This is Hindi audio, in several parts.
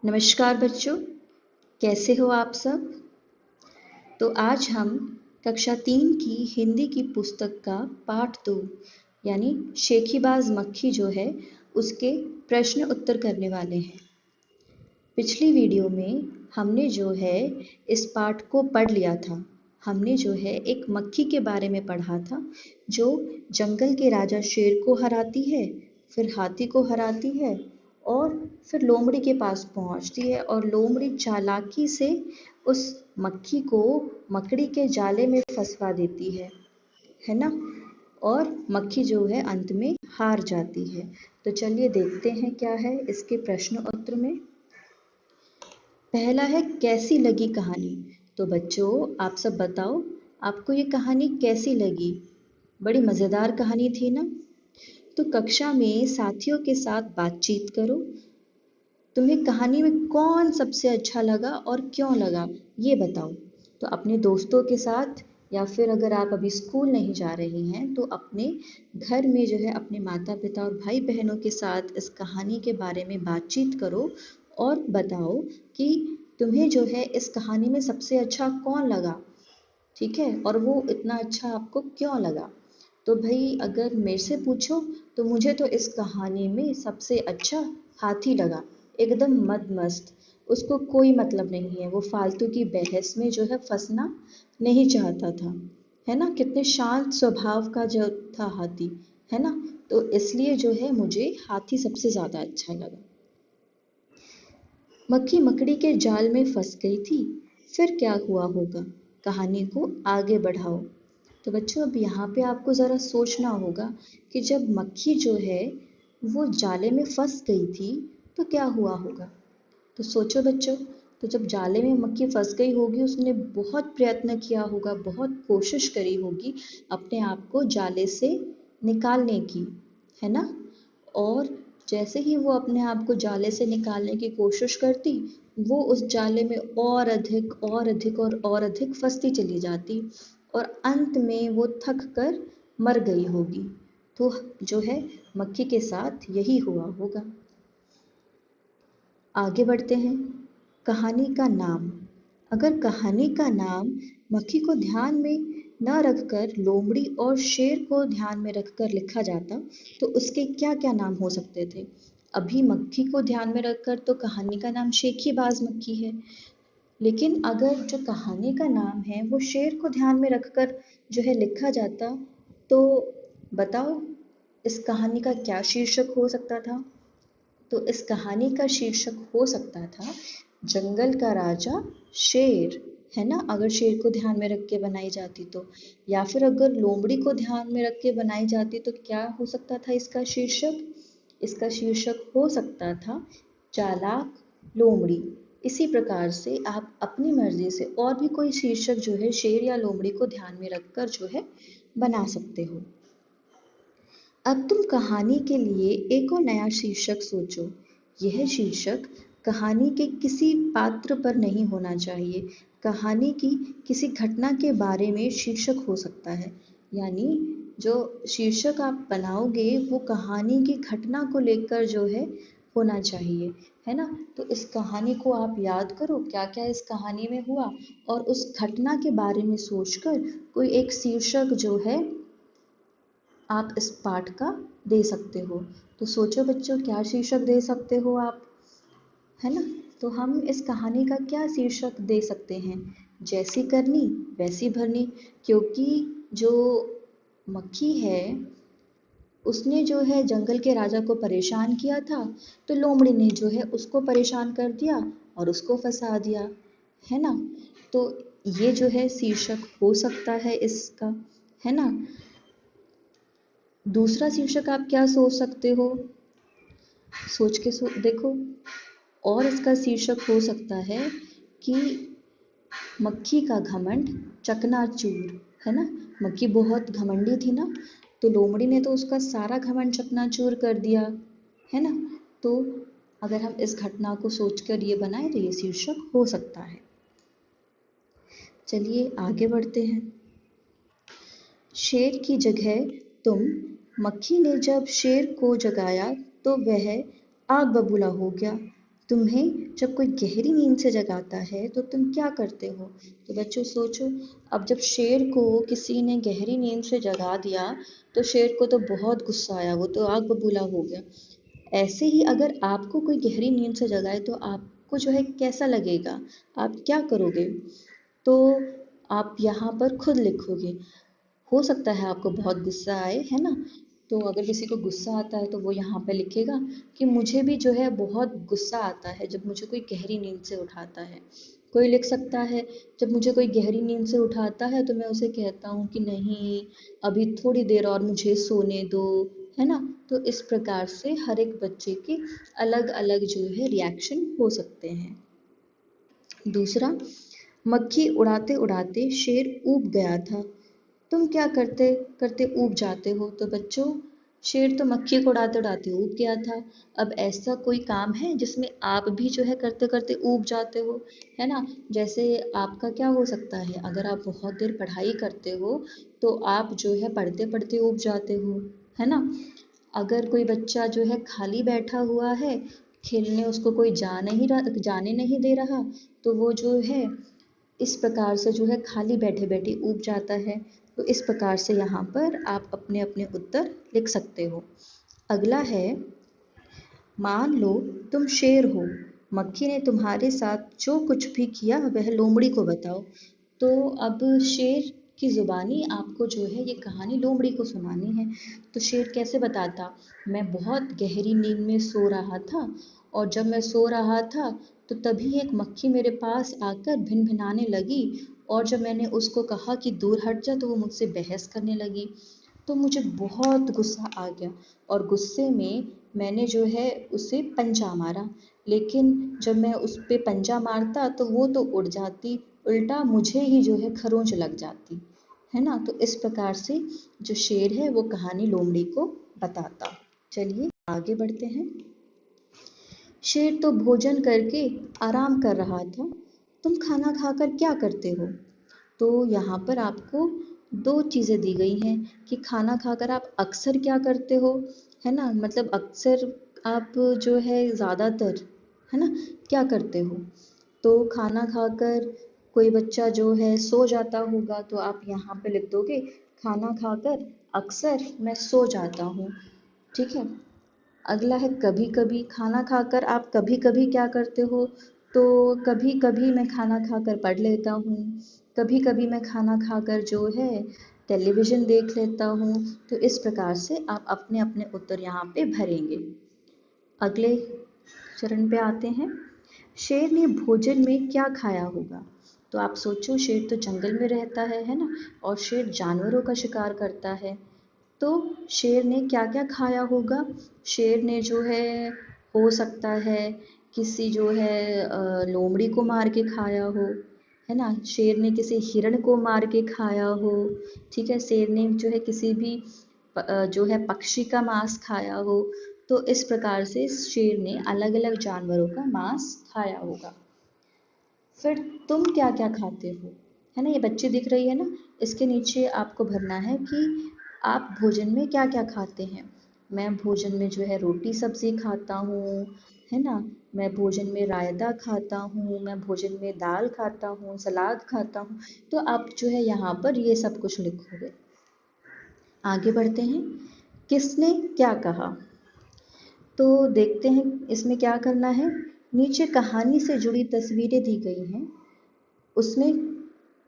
नमस्कार बच्चों, कैसे हो आप सब। तो आज हम कक्षा 3 की हिंदी की पुस्तक का पाठ 2 यानी शेखीबाज मक्खी जो है उसके प्रश्न उत्तर करने वाले हैं। पिछली वीडियो में हमने जो है इस पाठ को पढ़ लिया था। हमने जो है एक मक्खी के बारे में पढ़ा था जो जंगल के राजा शेर को हराती है, फिर हाथी को हराती है और फिर लोमड़ी के पास पहुंचती है और लोमड़ी चालाकी से उस मक्खी को मकड़ी के जाले में फंसवा देती है ना। और मक्खी जो है अंत में हार जाती है। तो चलिए देखते हैं क्या है इसके प्रश्न उत्तर में। पहला है कैसी लगी कहानी। तो बच्चों आप सब बताओ, आपको ये कहानी कैसी लगी। बड़ी मज़ेदार कहानी थी ना। तो कक्षा में साथियों के साथ बातचीत करो। तुम्हें कहानी में कौन सबसे अच्छा लगा और क्यों लगा ये बताओ। तो अपने दोस्तों के साथ या फिर अगर आप अभी स्कूल नहीं जा रही हैं तो अपने घर में जो है अपने माता पिता और भाई बहनों के साथ इस कहानी के बारे में बातचीत करो और बताओ कि तुम्हें जो है इस कहानी में सबसे अच्छा कौन लगा, ठीक है, और वो इतना अच्छा आपको क्यों लगा। तो भाई अगर मेरे से पूछो तो मुझे तो इस कहानी में सबसे अच्छा हाथी लगा। एकदम मद-मस्त, उसको कोई मतलब नहीं है, वो फालतू की बहस में जो है फंसना नहीं चाहता था, है ना। कितने शांत स्वभाव का जो था हाथी, है ना। तो इसलिए जो है मुझे हाथी सबसे ज़्यादा अच्छा लगा। मक्खी मकड़ी के जाल में फंस गई थी, फिर क्या हुआ होगा। कहानी को आगे बढ़ाओ। तो बच्चों अब यहाँ पे आपको ज़रा सोचना होगा कि जब मक्खी जो है वो जाले में फंस गई थी तो क्या हुआ होगा। तो सोचो बच्चों, तो जब जाले में मक्खी फंस गई होगी उसने बहुत प्रयत्न किया होगा, बहुत कोशिश करी होगी अपने आप को जाले से निकालने की, है ना। और जैसे ही वो अपने आप को जाले से निकालने की कोशिश करती, वो उस जाले में और अधिक और अधिक और अधिक फंसती चली जाती और अंत में वो थक कर मर गई होगी। तो जो है मक्खी के साथ यही हुआ होगा। आगे बढ़ते हैं। कहानी का नाम। अगर कहानी का नाम मक्खी को ध्यान में न रखकर लोमड़ी और शेर को ध्यान में रखकर लिखा जाता तो उसके क्या क्या नाम हो सकते थे। अभी मक्खी को ध्यान में रखकर तो कहानी का नाम शेखीबाज मक्खी है, लेकिन अगर जो कहानी का नाम है वो शेर को ध्यान में रखकर जो है लिखा जाता तो बताओ इस कहानी का क्या शीर्षक हो सकता था। तो इस कहानी का शीर्षक हो सकता था जंगल का राजा शेर, है ना, अगर शेर को ध्यान में रख के बनाई जाती तो। या फिर अगर लोमड़ी को ध्यान में रख के बनाई जाती तो क्या हो सकता था इसका शीर्षक। इसका शीर्षक हो सकता था चालाक लोमड़ी। इसी प्रकार से आप अपनी मर्जी से और भी कोई शीर्षक जो है शेर या लोमड़ी को ध्यान में रखकर जो है बना सकते हो। अब तुम कहानी के लिए एक और नया शीर्षक सोचो। यह शीर्षक कहानी के किसी पात्र पर नहीं होना चाहिए। कहानी की किसी घटना के बारे में शीर्षक हो सकता है। यानी जो शीर्षक आप बनाओगे वो कहानी की घटना को लेकर जो है होना चाहिए, है ना। तो इस कहानी को आप याद करो क्या क्या इस कहानी में हुआ और उस घटना के बारे में सोचकर कोई एक शीर्षक जो है आप इस पाठ का दे सकते हो। तो सोचो बच्चों क्या शीर्षक दे सकते हो आप, है ना। तो हम इस कहानी का क्या शीर्षक दे सकते हैं, जैसी करनी वैसी भरनी। क्योंकि जो मक्खी है उसने जो है जंगल के राजा को परेशान किया था तो लोमड़ी ने जो है उसको परेशान कर दिया और उसको फंसा दिया, है ना। तो ये जो है शीर्षक हो सकता है इसका, है ना। दूसरा शीर्षक आप क्या सोच सकते हो, सोच के देखो। और इसका शीर्षक हो सकता है कि मक्खी का घमंड चकनाचूर, है ना। मक्खी बहुत घमंडी थी ना, तो लोमड़ी ने तो उसका सारा घमंड चकनाचूर कर दिया, है ना। तो अगर हम इस घटना को सोचकर ये बनाए तो ये शीर्षक हो सकता है। चलिए आगे बढ़ते हैं। शेर की जगह तुम। मक्खी ने जब शेर को जगाया तो वह आग बबूला हो गया। तुम्हें जब कोई गहरी नींद से जगाता है तो तुम क्या करते हो? तो बच्चों सोचो, अब जब शेर को किसी ने गहरी नींद से जगा दिया तो शेर को तो बहुत गुस्सा आया, वो तो आग बबूला हो गया। ऐसे ही अगर आपको कोई गहरी नींद से जगाए तो आपको जो है कैसा लगेगा? आप क्या करोगे? तो आप यहाँ पर खुद लिखोगे। हो सकता है आपको बहुत गुस्सा आए, है ना? तो अगर किसी को गुस्सा आता है तो वो यहाँ पे लिखेगा कि मुझे भी जो है बहुत गुस्सा आता है जब मुझे कोई गहरी नींद से उठाता है। कोई लिख सकता है, जब मुझे कोई गहरी नींद से उठाता है तो मैं उसे कहता हूँ कि नहीं, अभी थोड़ी देर और मुझे सोने दो, है ना? तो इस प्रकार से हर एक बच्चे के अलग अलग जो है रिएक्शन हो सकते हैं। दूसरा, मक्खी उड़ाते उड़ाते शेर ऊब गया था। तुम क्या करते करते ऊब जाते हो? तो बच्चों, शेर तो मक्खी को उड़ाते उड़ाते ऊब गया था। अब ऐसा कोई काम है जिसमें आप भी जो है करते करते ऊब जाते हो, है ना? जैसे आपका क्या हो सकता है, अगर आप बहुत देर पढ़ाई करते हो तो आप जो है पढ़ते पढ़ते ऊब जाते हो, है ना? अगर कोई बच्चा जो है खाली बैठा हुआ है, खेलने उसको कोई जाने नहीं दे रहा, तो वो जो है इस प्रकार से जो है खाली बैठे बैठे ऊब जाता है। तो इस प्रकार से यहाँ पर आप अपने अपने उत्तर लिख सकते हो। अगला है, मान लो तुम शेर हो, मक्खी ने तुम्हारे साथ जो कुछ भी किया वह लोमड़ी को बताओ। तो अब शेर की जुबानी आपको जो है ये कहानी लोमड़ी को सुनानी है। तो शेर कैसे बताता? मैं बहुत गहरी नींद में सो रहा था, और जब मैं सो रहा था तो तभी एक मक्खी मेरे पास आकर भिनभिनाने लगी, और जब मैंने उसको कहा कि दूर हट जा तो वो मुझसे बहस करने लगी। तो मुझे बहुत गुस्सा आ गया, और गुस्से में मैंने जो है उसे पंजा मारा। लेकिन जब मैं उस पे पंजा मारता तो वो तो उड़ जाती, उल्टा मुझे ही जो है खरोंच लग जाती, है ना? तो इस प्रकार से जो शेर है वो कहानी लोमड़ी को बताता। चलिए आगे बढ़ते हैं। शेर तो भोजन करके आराम कर रहा था। तुम खाना खाकर क्या करते हो? तो यहाँ पर आपको दो चीज़ें दी गई हैं कि खाना खाकर आप अक्सर क्या करते हो, है ना? मतलब अक्सर आप जो है ज़्यादातर, है ना, क्या करते हो? तो खाना खाकर कोई बच्चा जो है सो जाता होगा तो आप यहाँ पे लिख दोगे, खाना खाकर अक्सर मैं सो जाता हूँ। ठीक है। अगला है कभी कभी, खाना खाकर आप कभी कभी क्या करते हो? तो कभी कभी मैं खाना खाकर पढ़ लेता हूँ, कभी कभी मैं खाना खाकर जो है टेलीविज़न देख लेता हूँ। तो इस प्रकार से आप अपने अपने उत्तर यहाँ पे भरेंगे। अगले चरण पे आते हैं। शेर ने भोजन में क्या खाया होगा? तो आप सोचो, शेर तो जंगल में रहता है ना? और शेर जानवरों का शिकार करता है। तो शेर ने क्या क्या खाया होगा? शेर ने जो है, हो सकता है किसी जो है लोमड़ी को मार के खाया हो, है ना? शेर ने किसी हिरण को मार के खाया हो। ठीक है, शेर ने जो है किसी भी जो है पक्षी का मांस खाया हो। तो इस प्रकार से शेर ने अलग अलग जानवरों का मांस खाया होगा। फिर तुम क्या क्या खाते हो, है ना? ये बच्चे दिख रही है ना, इसके नीचे आपको भरना है कि आप भोजन में क्या क्या खाते हैं। मैं भोजन में जो है रोटी सब्जी खाता हूँ, है ना? मैं भोजन में रायता खाता हूँ, मैं भोजन में दाल खाता हूँ, सलाद खाता हूँ। तो आप जो है यहाँ पर ये सब कुछ लिखोगे। आगे बढ़ते हैं। किसने क्या कहा? तो देखते हैं इसमें क्या करना है। नीचे कहानी से जुड़ी तस्वीरें दी गई हैं, उसमें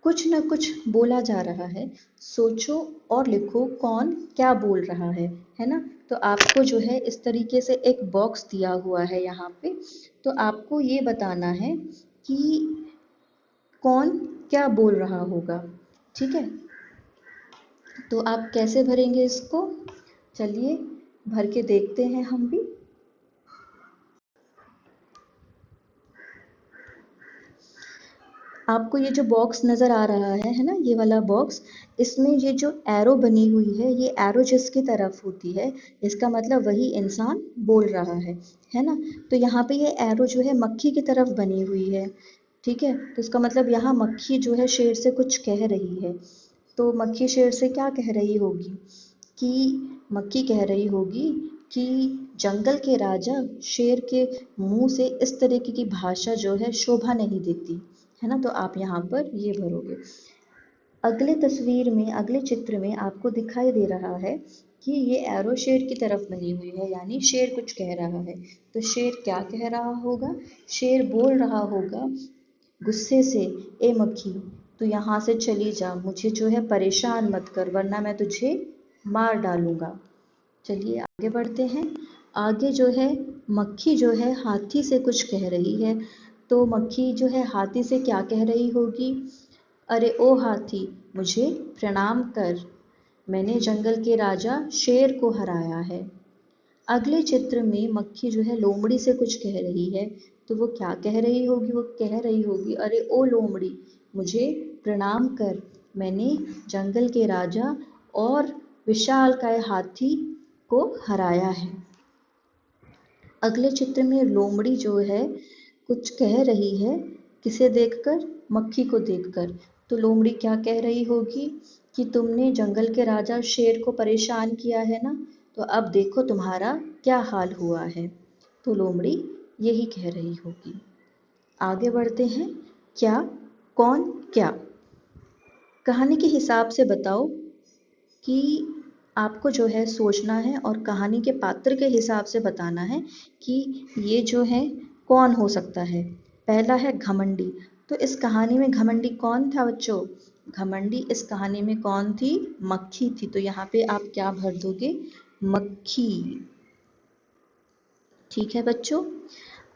कुछ न कुछ बोला जा रहा है। सोचो और लिखो कौन क्या बोल रहा है ना? तो आपको जो है इस तरीके से एक बॉक्स दिया हुआ है यहाँ पे। तो आपको ये बताना है कि कौन क्या बोल रहा होगा। ठीक है, तो आप कैसे भरेंगे इसको? चलिए भर के देखते हैं हम भी। आपको ये जो बॉक्स नज़र आ रहा है ना, ये वाला बॉक्स, इसमें ये जो एरो बनी हुई है, ये एरो जिसकी तरफ होती है इसका मतलब वही इंसान बोल रहा है ना? तो यहाँ पे ये एरो जो है मक्खी की तरफ बनी हुई है। ठीक है, तो इसका मतलब यहाँ मक्खी जो है शेर से कुछ कह रही है। तो मक्खी शेर से क्या कह रही होगी? कि मक्खी कह रही होगी कि जंगल के राजा शेर के मुंह से इस तरीके की भाषा जो है शोभा नहीं देती, है ना। तो आप यहाँ पर ये भरोगे। अगले तस्वीर में, अगले चित्र में आपको दिखाई दे रहा है कि ये एरो शेर की तरफ बनी हुई है, यानी शेर कुछ कह रहा है। तो शेर क्या कह रहा होगा? शेर बोल रहा होगा गुस्से से, ए मक्खी तू यहाँ से चली जा, मुझे जो है परेशान मत कर वरना मैं तुझे मार डालूंगा। चलिए आगे बढ़ते हैं। आगे जो है मक्खी जो है हाथी से कुछ कह रही है। तो मक्खी जो है हाथी से क्या कह रही होगी? अरे ओ हाथी, मुझे प्रणाम कर, मैंने जंगल के राजा शेर को हराया है। अगले चित्र में मक्खी जो है लोमड़ी से कुछ कह रही है। तो वो क्या कह रही होगी? वो कह रही होगी, अरे ओ लोमड़ी, मुझे प्रणाम कर, मैंने जंगल के राजा और विशालकाय हाथी को हराया है। अगले चित्र में लोमड़ी जो है कुछ कह रही है, किसे देखकर? मक्खी को देखकर। तो लोमड़ी क्या कह रही होगी कि तुमने जंगल के राजा शेर को परेशान किया है ना, तो अब देखो तुम्हारा क्या हाल हुआ है। तो लोमड़ी यही कह रही होगी। आगे बढ़ते हैं। क्या, कौन, क्या। कहानी के हिसाब से बताओ कि आपको जो है सोचना है और कहानी के पात्र के हिसाब से बताना है कि ये जो है कौन हो सकता है। पहला है घमंडी। तो इस कहानी में घमंडी कौन था बच्चों? घमंडी इस कहानी में कौन थी? मक्खी थी। तो यहाँ पे आप क्या भर दोगे? मक्खी। ठीक है बच्चों।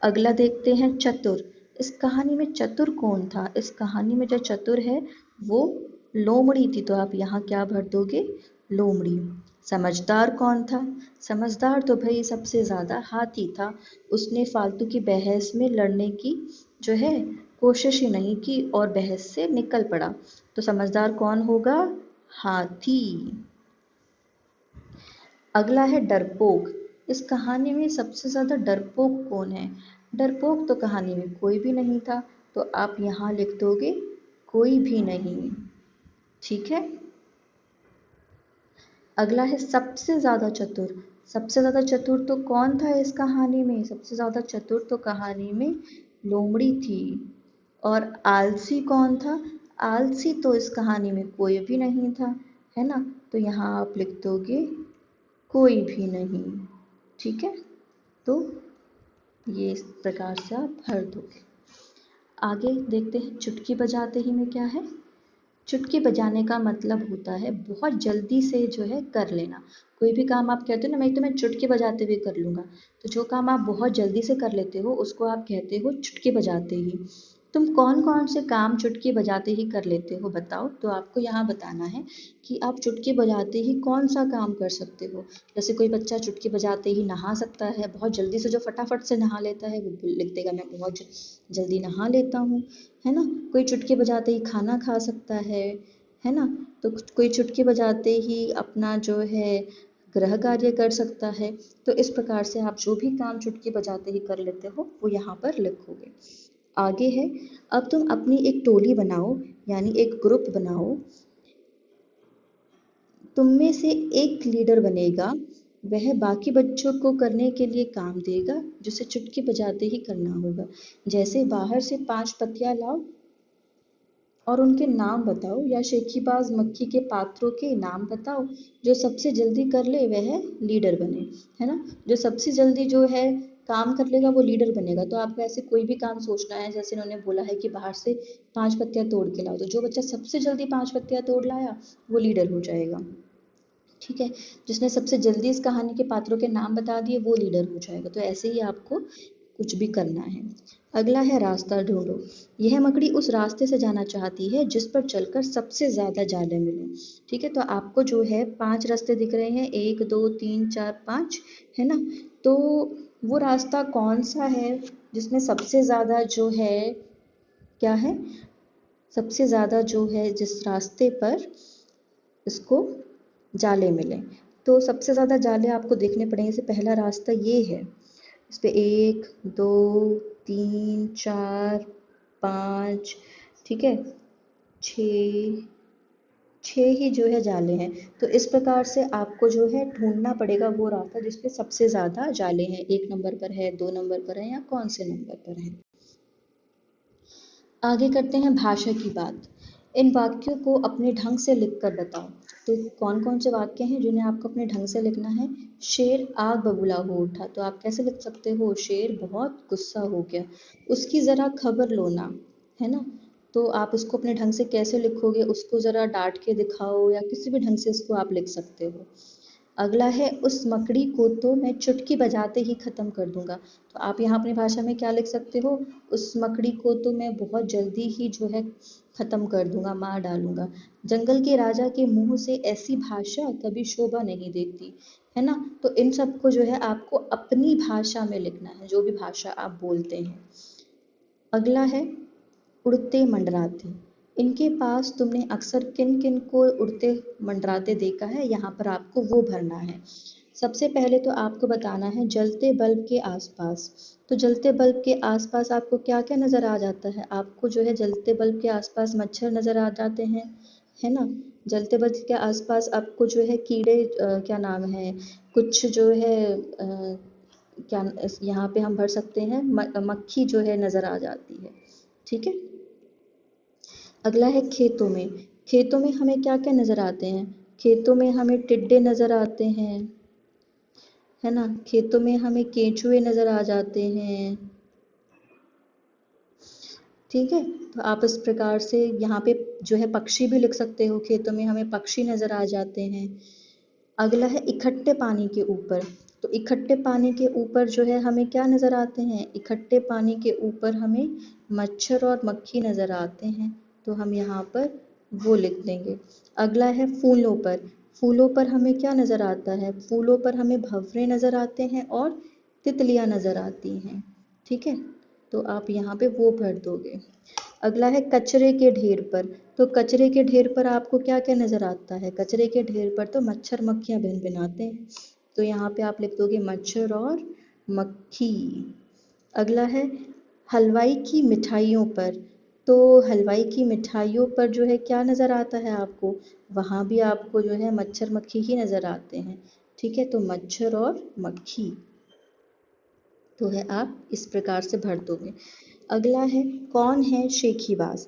अगला देखते हैं चतुर। इस कहानी में चतुर कौन था? इस कहानी में जो चतुर है वो लोमड़ी थी। तो आप यहाँ क्या भर दोगे? लोमड़ी। समझदार कौन था? समझदार तो भाई सबसे ज़्यादा हाथी था। उसने फालतू की बहस में लड़ने की जो है कोशिश ही नहीं की और बहस से निकल पड़ा। तो समझदार कौन होगा? हाथी। अगला है डरपोक। इस कहानी में सबसे ज़्यादा डरपोक कौन है? डरपोक तो कहानी में कोई भी नहीं था। तो आप यहाँ लिख दोगे कोई भी नहीं। ठीक है। अगला है सबसे ज़्यादा चतुर। सबसे ज़्यादा चतुर तो कौन था इस कहानी में? सबसे ज़्यादा चतुर तो कहानी में लोमड़ी थी। और आलसी कौन था? आलसी तो इस कहानी में कोई भी नहीं था, है ना। तो यहाँ आप लिख दोगे कोई भी नहीं। ठीक है। तो ये इस प्रकार से आप भर दोगे। आगे देखते हैं चुटकी बजाते ही में क्या है। चुटकी बजाने का मतलब होता है बहुत जल्दी से जो है कर लेना। कोई भी काम आप कहते हो ना, मैं तो मैं चुटकी बजाते हुए कर लूँगा। तो जो काम आप बहुत जल्दी से कर लेते हो उसको आप कहते हो चुटकी बजाते ही। तुम कौन कौन से काम चुटकी बजाते ही कर लेते हो बताओ? तो आपको यहाँ बताना है कि आप चुटकी बजाते ही कौन सा काम कर सकते हो। जैसे कोई बच्चा चुटकी बजाते ही नहा सकता है, बहुत जल्दी से जो फटाफट से नहा लेता है वो लिख देगा मैं बहुत जल्दी नहा लेता हूँ, है ना। कोई चुटकी बजाते ही खाना खा सकता है ना। तो कोई चुटकी बजाते ही अपना जो है गृह कार्य कर सकता है। तो इस प्रकार से आप जो भी काम चुटकी बजाते ही कर लेते हो वो यहाँ पर लिखोगे। आगे है, अब तुम अपनी एक टोली बनाओ, यानी एक ग्रुप बनाओ। तुम में से एक लीडर बनेगा, वह बाकी बच्चों को करने के लिए काम देगा जिसे चुटकी बजाते ही करना होगा। जैसे बाहर से 5 पत्तियां लाओ और उनके नाम बताओ, या शेखीबाज मक्खी के पात्रों के नाम बताओ। जो सबसे जल्दी कर ले वह लीडर बने, है ना। जो सबसे जल्दी जो है काम कर लेगा वो लीडर बनेगा। तो आपको ऐसे कोई भी काम सोचना है, जैसे इन्होंने बोला है कि बाहर से 5 पत्तियां तोड़ के लाओ, तो जो बच्चा सबसे जल्दी 5 पत्तियां तोड़ लाया वो लीडर हो जाएगा। ठीक है। जिसने सबसे जल्दी इस कहानी के पात्रों के नाम बता दिए वो लीडर हो जाएगा। तो ऐसे ही आपको कुछ भी करना है। अगला है रास्ता ढूंढो। यह मकड़ी उस रास्ते से जाना चाहती है जिस पर चलकर सबसे ज़्यादा जाले मिले। ठीक है। तो आपको जो है 5 रास्ते दिख रहे हैं, 1 2 3 4 5, है ना। तो वो रास्ता कौन सा है जिसमें सबसे ज़्यादा जो है क्या है, सबसे ज़्यादा जो है जिस रास्ते पर इसको जाले मिले। तो सबसे ज़्यादा जाले आपको देखने पड़ेंगे। जैसे पहला रास्ता ये है, इस पे 1 2 3 4 5, ठीक है, 6 छह ही जो है जाले हैं। तो इस प्रकार से आपको जो है ढूंढना पड़ेगा वो रास्ता जिसपे सबसे ज्यादा जाले हैं, 1 नंबर पर है, 2 नंबर पर है, या कौन से नंबर पर है। आगे करते हैं भाषा की बात। इन वाक्यों को अपने ढंग से लिख कर बताओ। तो कौन कौन से वाक्य हैं जिन्हें आपको अपने ढंग से लिखना है। शेर आग बबूला हो उठा, तो आप कैसे लिख सकते हो, शेर बहुत गुस्सा हो गया। उसकी ज़रा खबर लो ना, है ना। तो आप इसको अपने ढंग से कैसे लिखोगे, उसको ज़रा डांट के दिखाओ या किसी भी ढंग से इसको आप लिख सकते हो। अगला है, उस मकड़ी को तो मैं चुटकी बजाते ही ख़त्म कर दूंगा। तो आप यहाँ अपनी भाषा में क्या लिख सकते हो, उस मकड़ी को तो मैं बहुत जल्दी ही जो है ख़त्म कर दूंगा, मार डालूंगा। जंगल के राजा के मुंह से ऐसी भाषा कभी शोभा नहीं देती, है ना। तो इन सब को जो है आपको अपनी भाषा में लिखना है, जो भी भाषा आप बोलते हैं। अगला है, उड़ते मंडराते। इनके पास तुमने अक्सर किन किन को उड़ते मंडराते देखा है, यहाँ पर आपको वो भरना है। सबसे पहले तो आपको बताना है जलते बल्ब के आसपास। तो जलते बल्ब के आसपास आपको क्या क्या नज़र आ जाता है, आपको जो है जलते बल्ब के आसपास मच्छर नज़र आ जाते हैं, है ना। जलते बल्ब के आसपास आपको जो है कीड़े, क्या नाम है, कुछ जो है क्या यहाँ पे हम भर सकते हैं, मक्खी जो है नज़र आ जाती है। ठीक है। अगला है खेतों में। खेतों में हमें क्या क्या नज़र आते हैं, खेतों में हमें टिड्डे नज़र आते हैं, है ना। खेतों में हमें केंचुए नज़र आ जाते हैं। ठीक है। तो आप इस प्रकार से यहाँ पे जो है पक्षी भी लिख सकते हो, खेतों में हमें पक्षी नज़र आ जाते हैं। अगला है इकट्ठे पानी के ऊपर। तो इकट्ठे पानी के ऊपर जो है हमें क्या नज़र आते हैं, इकट्ठे पानी के ऊपर हमें मच्छर और मक्खी नज़र आते हैं। तो हम यहाँ पर वो लिख देंगे। अगला है फूलों पर। फूलों पर हमें क्या नज़र आता है, फूलों पर हमें भंवरे नज़र आते हैं और तितलियाँ नज़र आती हैं। ठीक है। तो आप यहाँ पे वो भर दोगे। अगला है कचरे के ढेर पर। तो कचरे के ढेर पर आपको क्या क्या नज़र आता है, कचरे के ढेर पर तो मच्छर मक्खियाँ भिनभिनाते हैं। तो यहाँ पे आप लिख दोगे मच्छर और मक्खी। अगला है हलवाई की मिठाइयों पर। तो हलवाई की मिठाइयों पर जो है क्या नज़र आता है आपको, वहाँ भी आपको जो है मच्छर मक्खी ही नज़र आते हैं। ठीक है। तो मच्छर और मक्खी तो है आप इस प्रकार से भर दोगे। अगला है, कौन है शेखीबाज।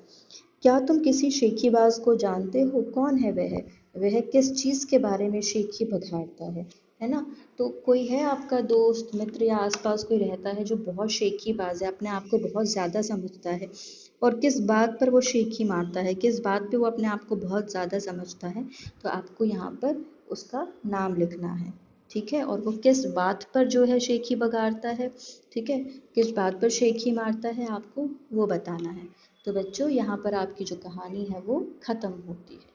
क्या तुम किसी शेखीबाज को जानते हो, कौन है वह किस चीज़ के बारे में शेखी बघाड़ता है ना। तो कोई है आपका दोस्त मित्र या आसपास कोई रहता है जो बहुत शेखीबाज है, अपने आप को बहुत ज़्यादा समझता है, और किस बात पर वो शेखी मारता है, किस बात पे वो अपने आप को बहुत ज़्यादा समझता है। तो आपको यहाँ पर उसका नाम लिखना है। ठीक है। और वो किस बात पर जो है शेखी बघाड़ता है, ठीक है, किस बात पर शेखी मारता है, आपको वो बताना है। तो बच्चों यहाँ पर आपकी जो कहानी है वो ख़त्म होती है।